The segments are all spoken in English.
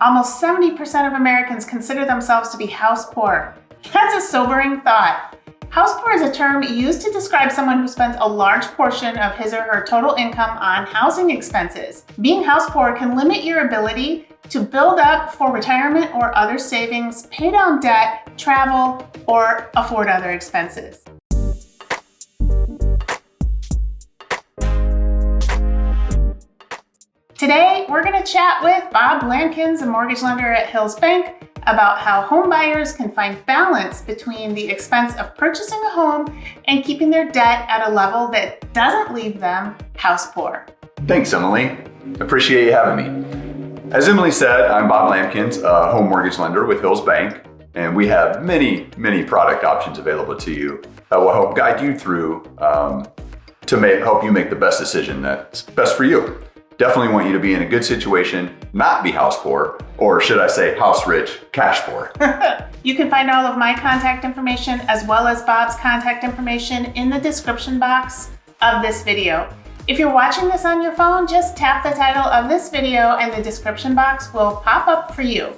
Almost 70% of Americans consider themselves to be house poor. That's a sobering thought. House poor is a term used to describe someone who spends a large portion of his or her total income on housing expenses. Being house poor can limit your ability to build up for retirement or other savings, pay down debt, travel, or afford other expenses. Today, we're going to chat with Bob Lamkins, a mortgage lender at Hills Bank, about how home buyers can find balance between the expense of purchasing a home and keeping their debt at a level that doesn't leave them house poor. Thanks, Emily. Appreciate you having me. As Emily said, I'm Bob Lamkins, a home mortgage lender with Hills Bank, and we have many product options available to you that will help guide you through to help you make the best decision that's best for you. Definitely want you to be in a good situation, not be house poor, or should I say house rich, cash poor. You can find all of my contact information as well as Bob's contact information in the description box of this video. If you're watching this on your phone, just tap the title of this video and the description box will pop up for you.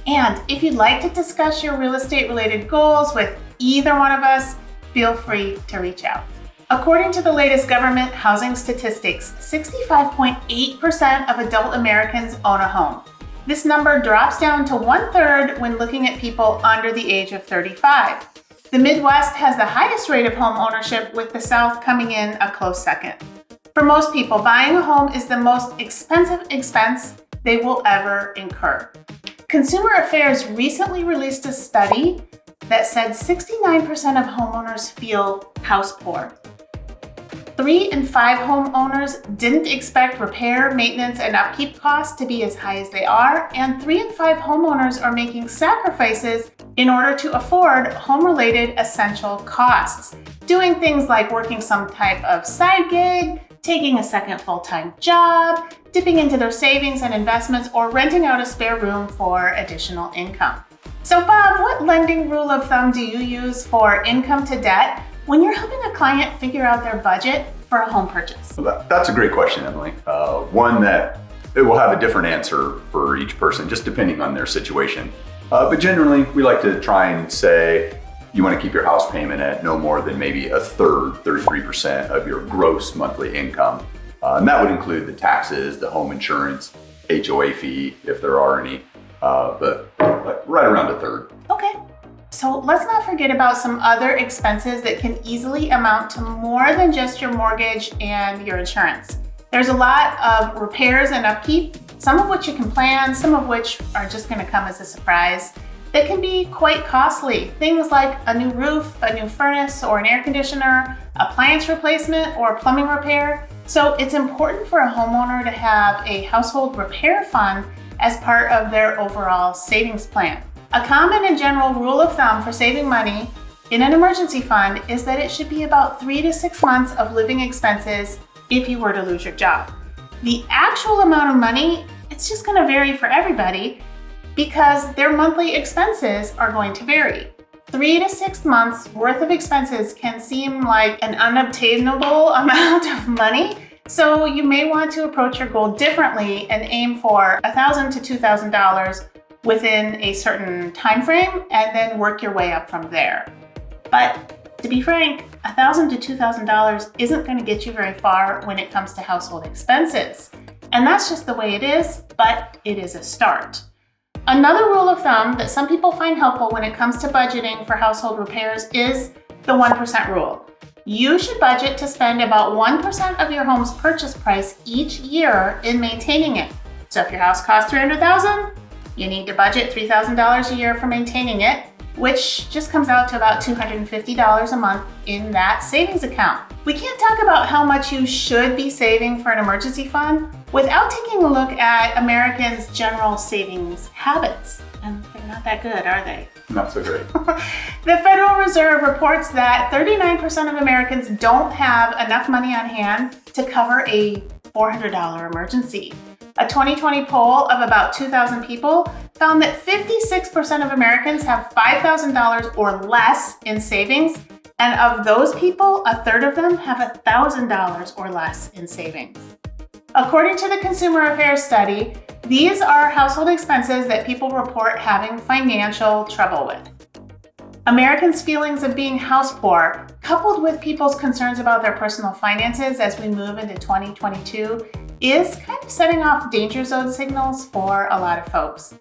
And if you'd like to discuss your real estate related goals with either one of us, feel free to reach out. According to the latest government housing statistics, 65.8% of adult Americans own a home. This number drops down to 1/3 when looking at people under the age of 35. The Midwest has the highest rate of home ownership, with the South coming in a close second. For most people, buying a home is the most expensive expense they will ever incur. Consumer Affairs recently released a study that said 69% of homeowners feel house poor. 3 in 5 homeowners didn't expect repair, maintenance, and upkeep costs to be as high as they are, and 3 in 5 homeowners are making sacrifices in order to afford home-related essential costs, doing things like working some type of side gig, taking a second full-time job, dipping into their savings and investments, or renting out a spare room for additional income. So Bob, what lending rule of thumb do you use for income to debt when you're helping a client figure out their budget for a home purchase? That's a great question, Emily. One that it will have a different answer for each person, just depending on their situation. But generally, we like to try and say you want to keep your house payment at no more than maybe 1/3, 33% of your gross monthly income. And that would include the taxes, the home insurance, HOA fee, if there are any, but right around 1/3. Okay. So let's not forget about some other expenses that can easily amount to more than just your mortgage and your insurance. There's a lot of repairs and upkeep, some of which you can plan, some of which are just going to come as a surprise, that can be quite costly. Things like a new roof, a new furnace or an air conditioner, appliance replacement, or plumbing repair. So it's important for a homeowner to have a household repair fund as part of their overall savings plan. A common and general rule of thumb for saving money in an emergency fund is that it should be about 3 to 6 months of living expenses if you were to lose your job. The actual amount of money, it's just going to vary for everybody because their monthly expenses are going to vary. 3 to 6 months worth of expenses can seem like an unobtainable amount of money. So you may want to approach your goal differently and aim for $1,000 to $2,000 within a certain time frame and then work your way up from there. But to be frank, $1,000 to $2,000 isn't going to get you very far when it comes to household expenses. And that's just the way it is, but it is a start. Another rule of thumb that some people find helpful when it comes to budgeting for household repairs is the 1% rule. You should budget to spend about 1% of your home's purchase price each year in maintaining it. So if your house costs $300,000, you need to budget $3,000 a year for maintaining it, which just comes out to about $250 a month in that savings account. We can't talk about how much you should be saving for an emergency fund without taking a look at Americans' general savings habits. And they're not that good, are they? Not so great. The Federal Reserve reports that 39% of Americans don't have enough money on hand to cover a $400 emergency. A 2020 poll of about 2,000 people found that 56% of Americans have $5,000 or less in savings, and of those people, 1/3 of them have $1,000 or less in savings. According to the Consumer Affairs study, These are household expenses that people report having financial trouble with. Americans' feelings of being house poor, coupled with people's concerns about their personal finances as we move into 2022, is kind of setting off danger zone signals for a lot of folks.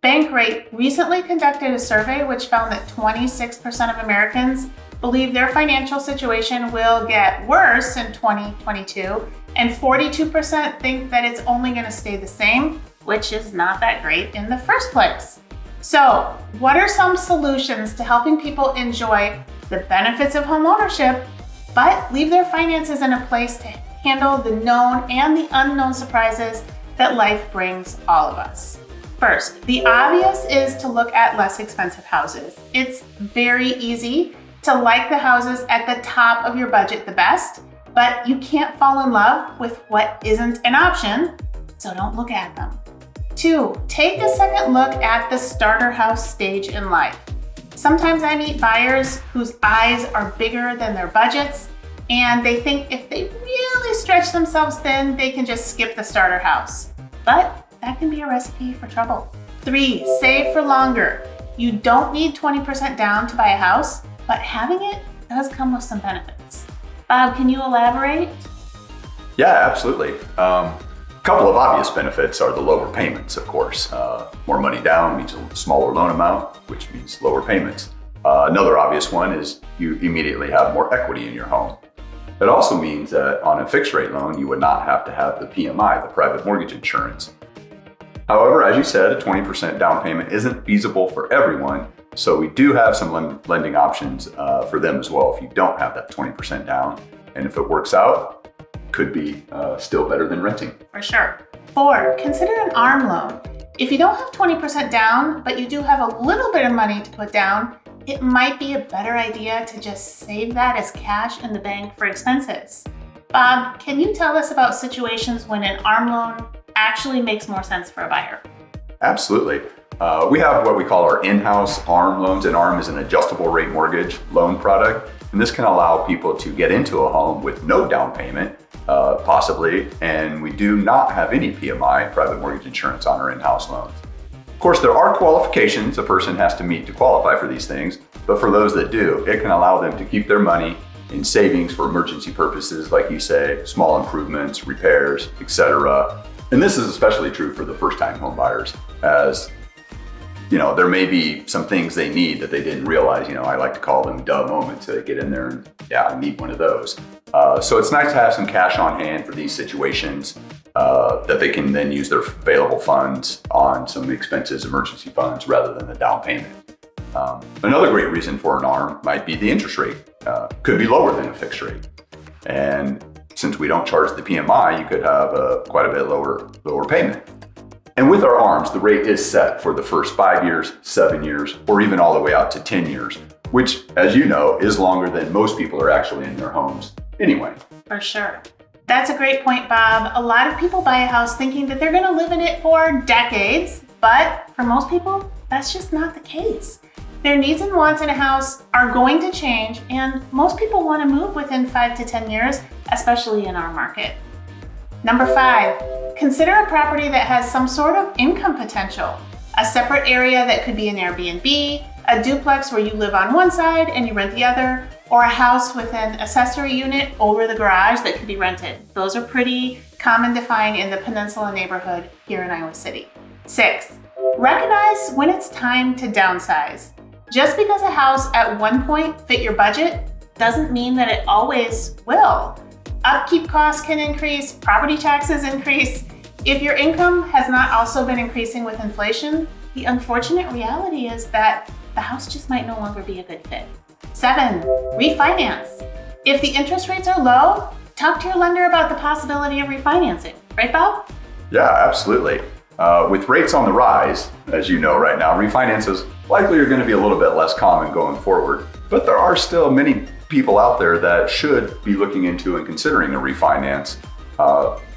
Bankrate recently conducted a survey which found that 26% of Americans believe their financial situation will get worse in 2022, and 42% think that it's only going to stay the same, which is not that great in the first place. So, what are some solutions to helping people enjoy the benefits of homeownership, but leave their finances in a place to handle the known and the unknown surprises that life brings all of us? First, the obvious is to look at less expensive houses. It's very easy to like the houses at the top of your budget the best, but you can't fall in love with what isn't an option, so don't look at them. 2, take a second look at the starter house stage in life. Sometimes I meet buyers whose eyes are bigger than their budgets, and they think if they really stretch themselves thin, they can just skip the starter house. But that can be a recipe for trouble. 3, save for longer. You don't need 20% down to buy a house, but having it does come with some benefits. Bob, can you elaborate? Yeah, absolutely. Couple of obvious benefits are the lower payments, of course. More money down means a smaller loan amount, which means lower payments. Another obvious one is you immediately have more equity in your home. It also means that on a fixed rate loan, you would not have to have the PMI, the private mortgage insurance. However, as you said, a 20% down payment isn't feasible for everyone, so we do have some lending options for them as well if you don't have that 20% down. And if it works out, could be still better than renting. For sure. 4, consider an ARM loan. If you don't have 20% down, but you do have a little bit of money to put down, it might be a better idea to just save that as cash in the bank for expenses. Bob, can you tell us about situations when an ARM loan actually makes more sense for a buyer? Absolutely. We have what we call our in-house ARM loans, and ARM is an adjustable rate mortgage loan product. And this can allow people to get into a home with no down payment, possibly, and we do not have any PMI, private mortgage insurance, on our in-house loans. Of course, there are qualifications a person has to meet to qualify for these things, but for those that do, it can allow them to keep their money in savings for emergency purposes, like you say, small improvements, repairs, etc. And this is especially true for the first-time home buyers, as there may be some things they need that they didn't realize. I like to call them duh moments. They get in there and, yeah, I need one of those. So it's nice to have some cash on hand for these situations that they can then use their available funds on some expenses, emergency funds, rather than the down payment. Another great reason for an ARM might be the interest rate. Could be lower than a fixed rate. And since we don't charge the PMI, you could have quite a bit lower payment. And with our ARMs, the rate is set for the first 5 years, 7 years, or even all the way out to 10 years, which, as you know, is longer than most people are actually in their homes anyway. For sure. That's a great point, Bob. A lot of people buy a house thinking that they're going to live in it for decades, but for most people, that's just not the case. Their needs and wants in a house are going to change, and most people want to move within 5 to 10 years, especially in our market. Number 5, consider a property that has some sort of income potential. A separate area that could be an Airbnb, a duplex where you live on one side and you rent the other, or a house with an accessory unit over the garage that could be rented. Those are pretty common to find in the Peninsula neighborhood here in Iowa City. 6, recognize when it's time to downsize. Just because a house at one point fit your budget doesn't mean that it always will. Upkeep costs can increase, property taxes increase. If your income has not also been increasing with inflation, the unfortunate reality is that the house just might no longer be a good fit. 7, refinance. If the interest rates are low, talk to your lender about the possibility of refinancing. Right, Bob? Yeah, absolutely. With rates on the rise, as you know right now, refinances likely are going to be a little bit less common going forward. But there are still many people out there that should be looking into and considering a refinance.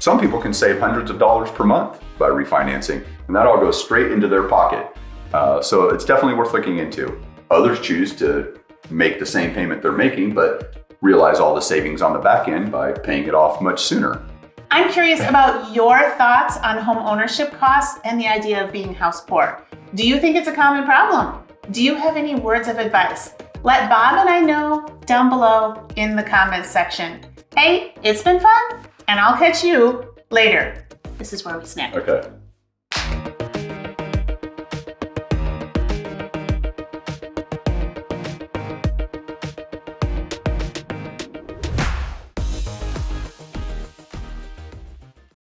Some people can save hundreds of dollars per month by refinancing, and that all goes straight into their pocket. So it's definitely worth looking into. Others choose to make the same payment they're making, but realize all the savings on the back end by paying it off much sooner. I'm curious about your thoughts on home ownership costs and the idea of being house poor. Do you think it's a common problem? Do you have any words of advice? Let Bob and I know down below in the comments section. Hey, it's been fun, and I'll catch you later. This is where we snap. Okay.